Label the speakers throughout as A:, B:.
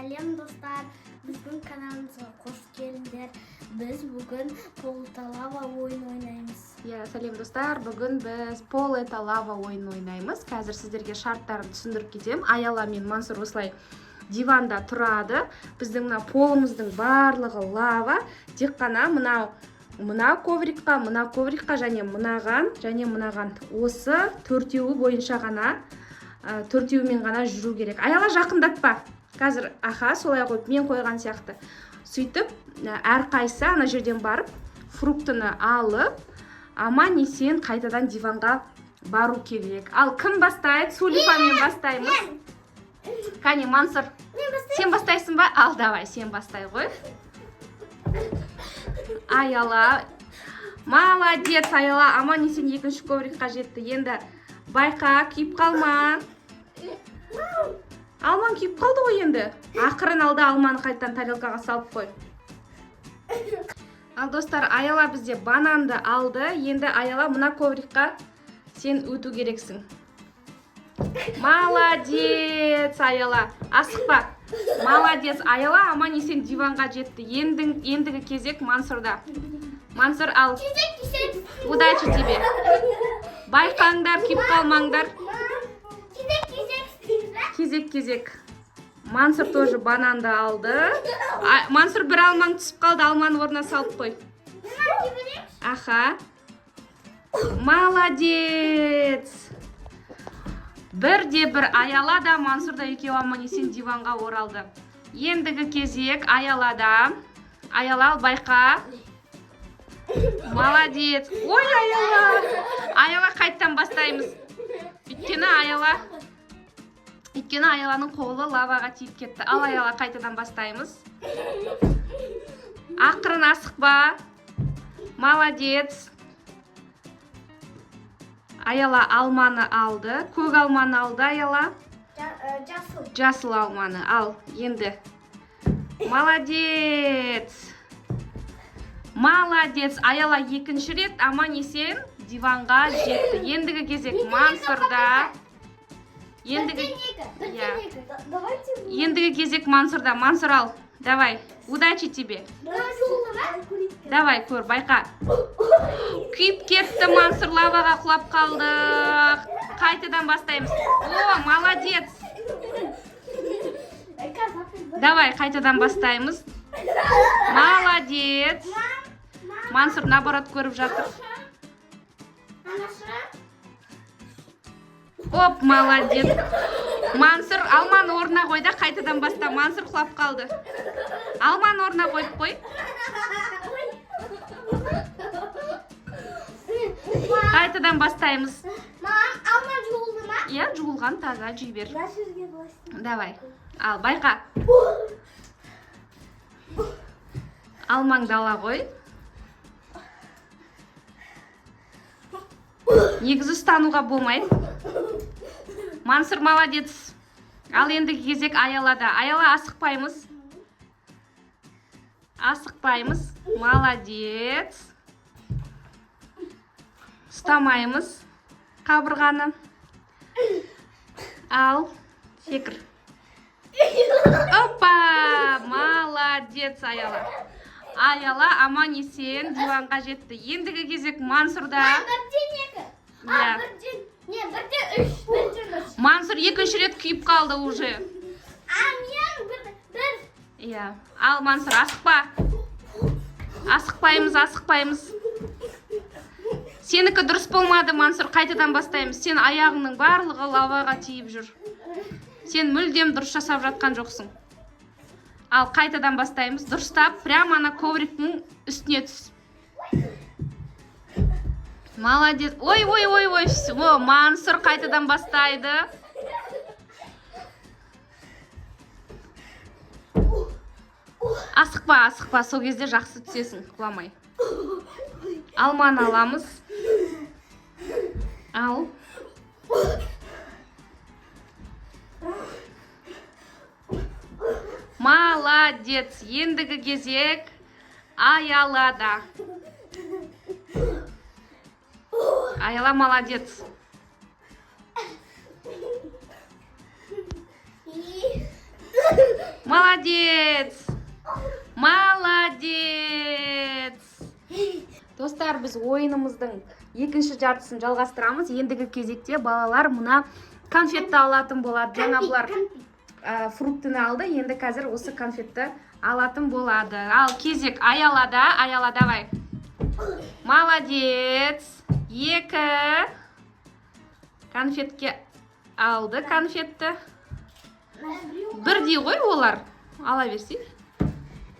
A: Сәлем достар, біздің каналымызға қош келдіңдер. Біз бүгін Пол это лава ойын ойнаймыз.
B: Сәлем достар, бүгін біз Пол это лава ойын ойнаймыз. Қазір сіздерге шарттарын түсіндіріп кетемін. Аяла мен Мансұр осылай диванда тұрады. Біздің полымыздың барлығы лава. Тек қана мына коврикқа және мынаған. Осы төртеуі бойынша ғана, төртеуімен ғана жүру керек. Аяла жақындатпа. Қазір солай қойып, мен қойған сияқты. Сөйтіп, әрқайсы ана жерден барып, фруктыны алып, аман есен қайтадан диванға бару керек. Ал кім бастайды? Сулифамен бастаймыз. Кәне, Мансұр, сен бастайсың ба? Ал, давай, сен бастай ғой. Аяла, молодец, Аяла, аман есен екінші коврикқа жетті. Енді байқа, күйіп қалма. Алман күйіп қалды ғой енді. Ақырын алды, алманы қайттан тарелкаға салып қой. Ал достар, Аяла бізде бананды алды. Енді Аяла мына коврикқа сен өту керексің. Молодец, Аяла. Асықпа. Молодец, Аяла аман есен диванға жетті. Ендігі кезек Мансұрда. Мансұр, ал. Удачи тебе. Байқаңдар, күйіп қалмаңдар. Кезек. Мансұр тоже бананды алды. Мансұр бір алмаң түсіп қалды, алманы орнына салып қой. Молодец. Бірде-бір Аяла да Мансұр да екеуі аман есен диванға оралды. Ендігі кезек Аялада. Аяла, байқа. Молодец. Ой, Аяла. Аяла қайттан бастаймыз. Өйткені Аяланың қолы лаваға тиіп кетті. Ал Аяла қайтадан бастаймыз. Ақырын асықпа. Молодец. Аяла алманы алды. Көк алманы алды Аяла. Жасыл алманы ал. Енді. Молодец. Молодец. Аяла екінші рет аман есен диванға жетті. Ендігі кезек Мансұрда. Ендігі кезек Мансұрда. Мансұр ал. Давай. Удачи тебе. Давай, көр, байқа. Күйіп кетті Мансұр, лаваға құлап қалды. Қайтадан бастаймыз. О, молодец. Давай, қайтадан бастаймыз. Молодец. Мансұр наоборот көріп жатыр. Оп, молодец. Мансұр, алманы орнына қойда, қайтадан баста. Мансұр құлап қалды. Алманы орнына қойып қой. Қайтадан бастаймыз.
A: Алма жуылды ма?
B: Иә, жуылған, таза, жүй бер. Давай. Ал, байқа. Алмаңды ала қой. Негізі ұстануға болмайды. Мансұр, молодец. Ал ендігі кезек Аялада. Аяла, асықпаймыз. Молодец. Ұстамаймыз қабырғаны. Ал, секір. Опа! Молодец, Аяла. Аяла аман есен диванға жетті. Ендігі кезек Мансұрда. Мансұр екінші рет күйіп қалды уже. Ал, Мансұр, асықпа. Асықпаймыз. Сенікі дұрыс болмады, Мансұр, қайтадан бастаймыз. Сен аяғыңның барлығы лаваға тиіп жүр. Сен мүлдем дұрыс жасап жатқан жоқсың. Ал, қайтадан бастаймыз. Дұрыстап, прямо ана ковриктің үстіне түс. Молодец. Ой. Мансұр қайтадан бастайды. Асықпа. Сол кезде жақсы түсесің, құламай. Алманы аламыз. Ал. Молодец. Ендігі кезек Аялада. Аяла, молодец. Молодец! Молодец! Достар, біз ойынымыздың екінші жартысын жалғастырамыз. Ендігі кезекте балалар мына конфетті алатын болады. Жаңа бұлар фруктыны алды, енді қазір осы конфетті алатын болады. Ал кезек Аялада. Аяла, давай. Молодец! Екі конфетке алды конфетті. Бірдей ғой олар. Ала берсей.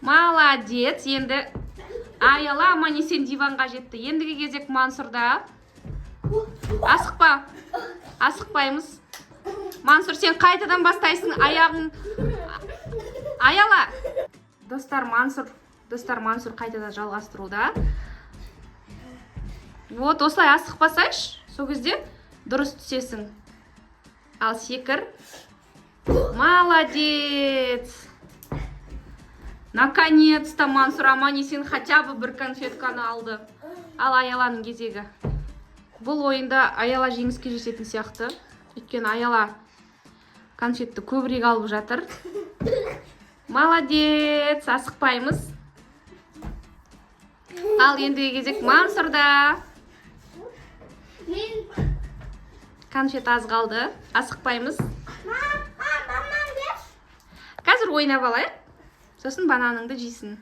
B: Молодец! Енді Аяла, аман есен диванға жетті. Ендігі кезек Мансұрда. Асықпа. Асықпаймыз. Мансұр, сен қайтадан бастайсың, аяғың. Аяла. Достар, Мансұр қайтадан жалғастыруда. Вот, осылай асықпасайш, сол кезде дұрыс түсесің. Ал секір. Молодец! Наконец-то Мансұр аман есен хотя бы бір конфетканы алды. Ал Аяланың кезегі. Бұл ойында Аяла жеңіске жететін сияқты. Өйткені Аяла конфетті көбірек алып жатыр. Молодец! Асықпаймыз. Ал ендігі кезек Мансұрда. Конфет аз қалды. Асықпаймыз. Қазір ойнап алайық. Сосын бананыңды жейсің.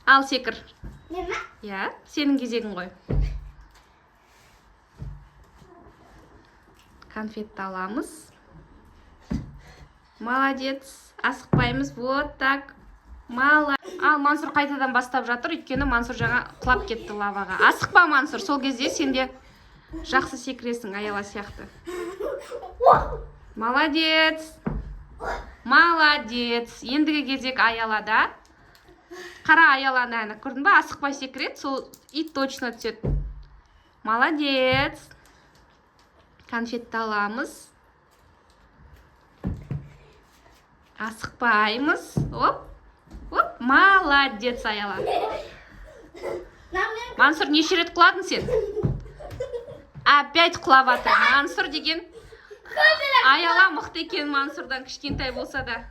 B: Ал секір. Я, сенің кезегің ғой. Конфетті аламыз. Молодец. Асықпаймыз. Вот так. Ал Мансұр қайтадан бастап жатыр. Өйткені Мансұр жаңа құлап кетті лаваға. Асықпа, Мансұр. Сол кезде сенде жақсы секіресің, Аяла сияқты. Молодец. Молодец. Ендігі кезек Аялада. Қара Аяланы әні. Көрдің ба? Асықпай секірет. Сол и точно түсет. Молодец. Конфетті аламыз. Асықпаймыз. Оп. Оп. Молодец, Аяла. Мансұр, неше рет құладың сен? Опять құлап атыр. Мансұр деген Аяла мықты екен Мансұрдан, кішкентай болса да.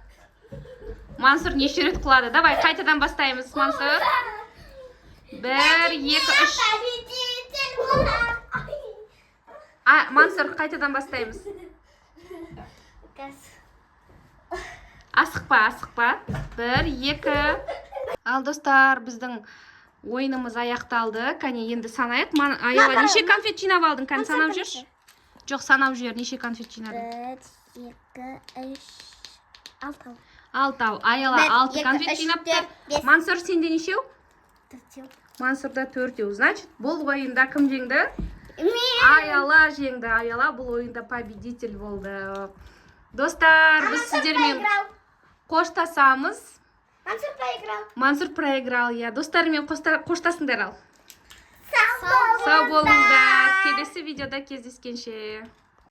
B: Мансұр неше рет құлады. Давай, қайтадан бастаймыз, Мансұр. 1, 2, 3. Мансұр, қайтадан бастаймыз. Асықпа. 1, 2. Ал достар, біздің ойынымыз аяқталды. Кәне енді санайық. Аяла, неше конфет жинап алдың? Кәне санап жүрші? Жоқ, санап жүр. Неше конфет жинадың?
A: 1, 2, 3, 6.
B: 6. Аяла 6 конфет жинапты. Мансұр, сенде нешеу?
A: 4.
B: Мансұрда 4. Значит, бұл ойында кім жеңді? Аяла жеңді. Аяла бұл ойында победитель болды. Достар, біз сіздермен қоштасамыз. Мансұр проиграл. Достармен қоштасыңдар ал. Сау болыңдар. Келесі видеода кездескенше.